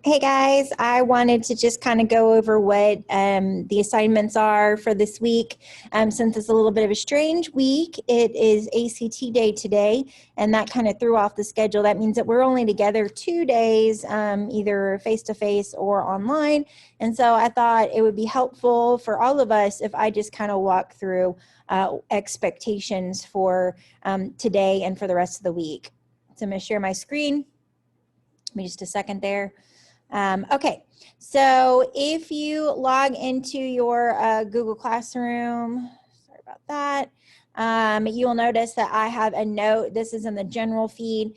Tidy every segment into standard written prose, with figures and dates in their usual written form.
Hey guys, I wanted to just kind of go over what the assignments are for this week. Since it's a little bit of a strange week, it is ACT day today, and that kind of threw off the schedule. That means that we're only together 2 days, either face-to-face or online. And so I thought it would be helpful for all of us if I just kind of walk through expectations for today and for the rest of the week. So I'm going to share my screen. Give me just a second there. Okay, so if you log into your Google Classroom, sorry about that, you will notice that I have a note. This is in the general feed,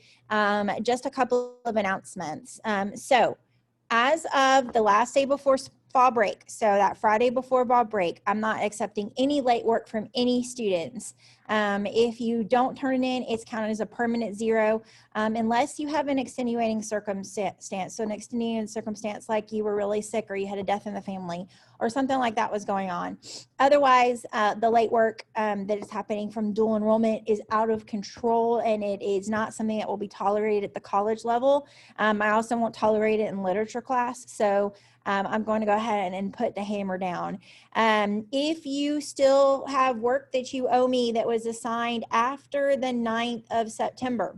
just a couple of announcements. So as of the last day before fall break, so that Friday before fall break, I'm not accepting any late work from any students. If you don't turn it in, it's counted as a permanent zero, unless you have an extenuating circumstance. So an extenuating circumstance like you were really sick or you had a death in the family or something like that was going on. Otherwise, the late work that is happening from dual enrollment is out of control, and it is not something that will be tolerated at the college level. I also won't tolerate it in literature class. So I'm going to go ahead and put the hammer down. If you still have work that you owe me that was assigned after the 9th of September,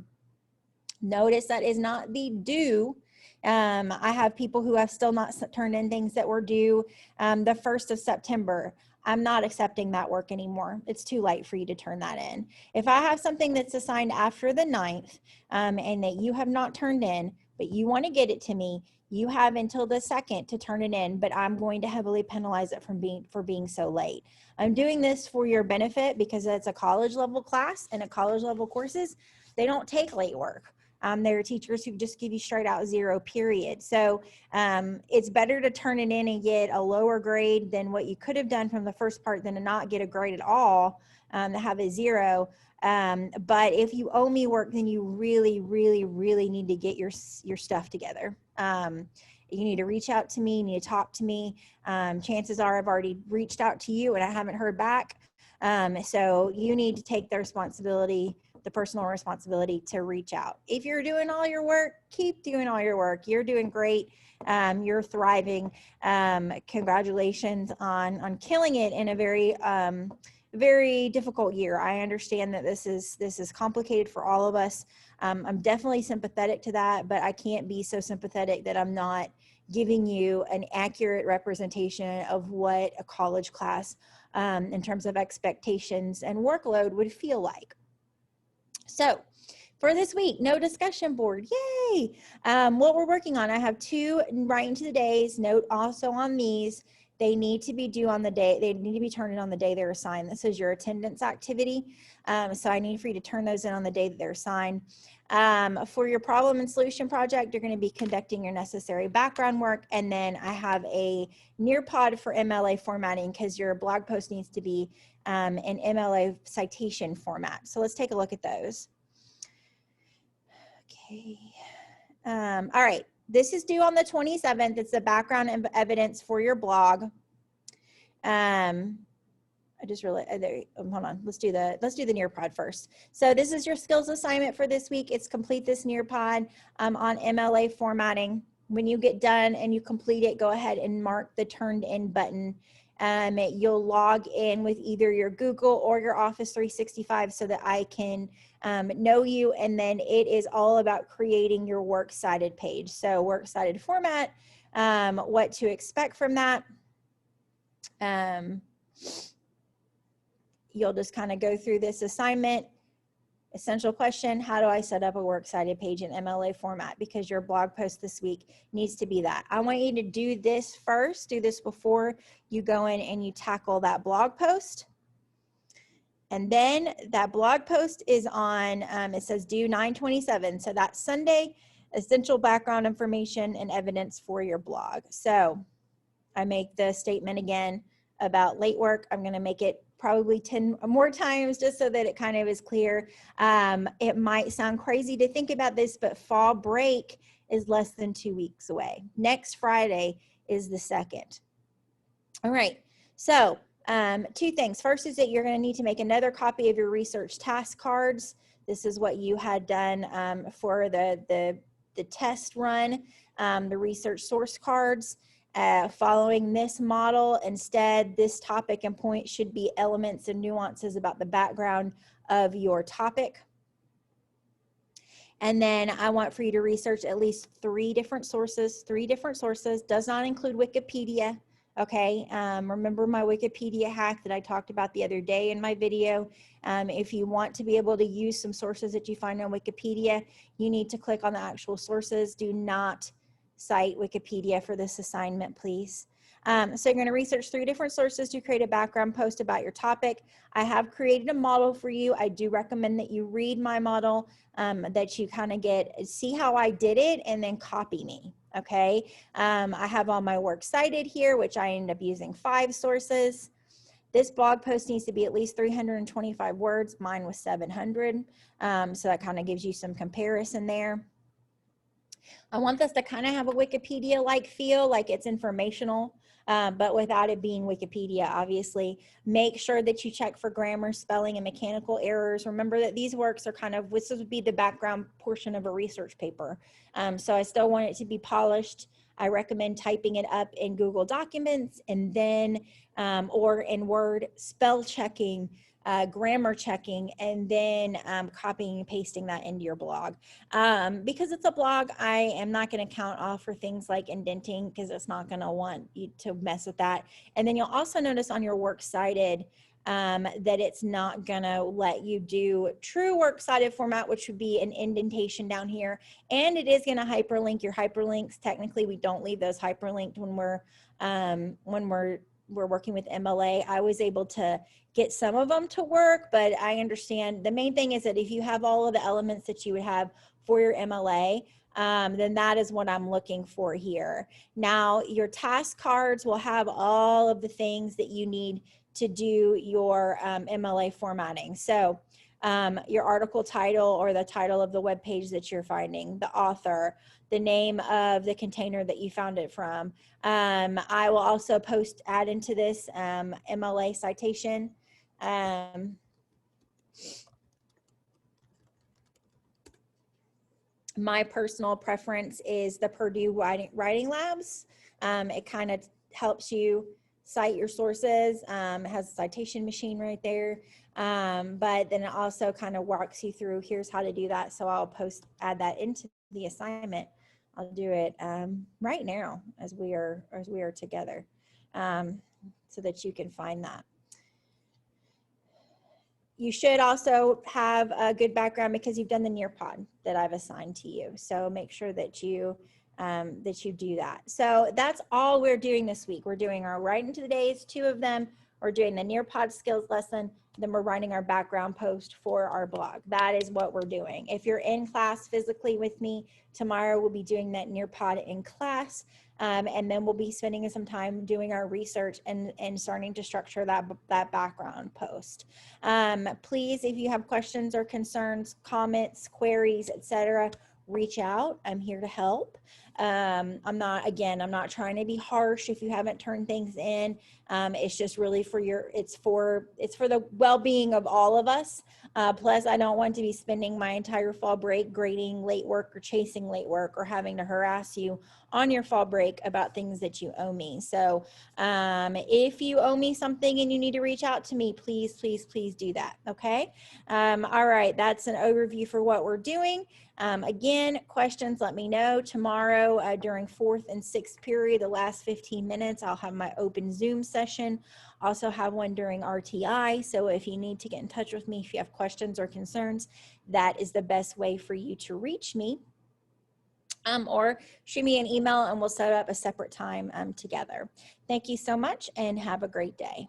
notice that is not the due. I have people who have still not turned in things that were due the 1st of September. I'm not accepting that work anymore. It's too late for you to turn that in. If I have something that's assigned after the 9th and that you have not turned in, but you want to get it to me, you have until the 2nd to turn it in, but I'm going to heavily penalize it for being so late. I'm doing this for your benefit because it's a college level class, and at college level courses, they don't take late work. There are teachers who just give you straight out zero, period. So it's better to turn it in and get a lower grade than what you could have done from the first part than to not get a grade at all, to have a zero. But if you owe me work, then you really, really, really need to get your stuff together. You need to reach out to me, you need to talk to me. Chances are I've already reached out to you and I haven't heard back. So you need to take the responsibility, the personal responsibility to reach out. If you're doing all your work, keep doing all your work. You're doing great. You're thriving. Congratulations on killing it in a very difficult year. I understand that this is complicated for all of us. I'm definitely sympathetic to that, but I can't be so sympathetic that I'm not giving you an accurate representation of what a college class in terms of expectations and workload would feel like. So for this week, no discussion board, yay! What we're working on, I have 2 writing to the days, note also on these. They need to be due on the day, they need to be turned in on the day they're assigned. This is your attendance activity. So I need for you to turn those in on the day that they're assigned. For your problem and solution project, you're going to be conducting your necessary background work. And then I have a Nearpod for MLA formatting because your blog post needs to be in MLA citation format. So let's take a look at those. Okay. All right. This is due on the 27th. It's the background evidence for your blog. I just really, hold on, let's do the Nearpod first. So this is your skills assignment for this week. It's complete this Nearpod on MLA formatting. When you get done and you complete it, go ahead and mark the turned in button. You'll log in with either your Google or your Office 365 so that I can know you, and then it is all about creating your works cited page. So works cited format, what to expect from that. You'll just kind of go through this assignment. Essential question, how do I set up a works cited page in MLA format? Because your blog post this week needs to be that. I want you to do this first, do this before you go in and you tackle that blog post. And then that blog post is on, it says due 9/27. So that's Sunday, essential background information and evidence for your blog. So I make the statement again about late work. I'm going to make it probably 10 more times just so that it kind of is clear. It might sound crazy to think about this, but fall break is less than 2 weeks away. Next Friday is the 2nd. All right. So 2 things. First is that you're going to need to make another copy of your research task cards. This is what you had done for the the test run, the research source cards. Following this model, instead, this topic and point should be elements and nuances about the background of your topic. And then I want for you to research at least 3 different sources. 3 different sources does not include Wikipedia. Okay, remember my Wikipedia hack that I talked about the other day in my video. If you want to be able to use some sources that you find on Wikipedia, you need to click on the actual sources. Do not cite Wikipedia for this assignment, please. So you're going to research 3 different sources to create a background post about your topic. I have created a model for you. I do recommend that you read my model, that you kind of see how I did it and then copy me. Okay, I have all my work cited here, which I ended up using 5 sources. This blog post needs to be at least 325 words. Mine was 700. So that kind of gives you some comparison there. I want this to kind of have a Wikipedia-like feel, like it's informational, but without it being Wikipedia, obviously. Make sure that you check for grammar, spelling, and mechanical errors. Remember that these works are this would be the background portion of a research paper. So I still want it to be polished. I recommend typing it up in Google Documents and then, or in Word, spell checking, grammar checking, and then copying and pasting that into your blog. Because it's a blog, I am not going to count off for things like indenting because it's not going to want you to mess with that. And then you'll also notice on your works cited that it's not going to let you do true works cited format, which would be an indentation down here. And it is going to hyperlink your hyperlinks. Technically, we don't leave those hyperlinked when we're working with MLA. I was able to get some of them to work, but I understand the main thing is that if you have all of the elements that you would have for your MLA, then that is what I'm looking for here. Now, your task cards will have all of the things that you need to do your MLA formatting. So your article title or the title of the web page that you're finding, the author, the name of the container that you found it from. I will also add into this MLA citation. My personal preference is the Purdue Writing Labs. It kind of helps you cite your sources. It has a citation machine right there. But then it also kind of walks you through, here's how to do that. So I'll add that into the assignment. I'll do it right now as we are together, so that you can find that. You should also have a good background because you've done the Nearpod that I've assigned to you. So make sure that you do that. So that's all we're doing this week. We're doing our Write Into the Days, 2 of them. We're doing the Nearpod skills lesson. Then we're writing our background post for our blog. That is what we're doing. If you're in class physically with me, tomorrow we'll be doing that Nearpod in class. And then we'll be spending some time doing our research and starting to structure that background post. Please, if you have questions or concerns, comments, queries, etc., reach out. I'm here to help. I'm not trying to be harsh if you haven't turned things in. It's just really it's for the well-being of all of us. Plus, I don't want to be spending my entire fall break grading late work or chasing late work or having to harass you on your fall break about things that you owe me. So if you owe me something and you need to reach out to me, please, please, please do that. Okay. All right. That's an overview for what we're doing. Again, questions, let me know. Tomorrow during 4th and 6th period, the last 15 minutes, I'll have my open Zoom session. Also have one during RTI. So if you need to get in touch with me, if you have questions or concerns, that is the best way for you to reach me. Or shoot me an email and we'll set up a separate time together. Thank you so much and have a great day.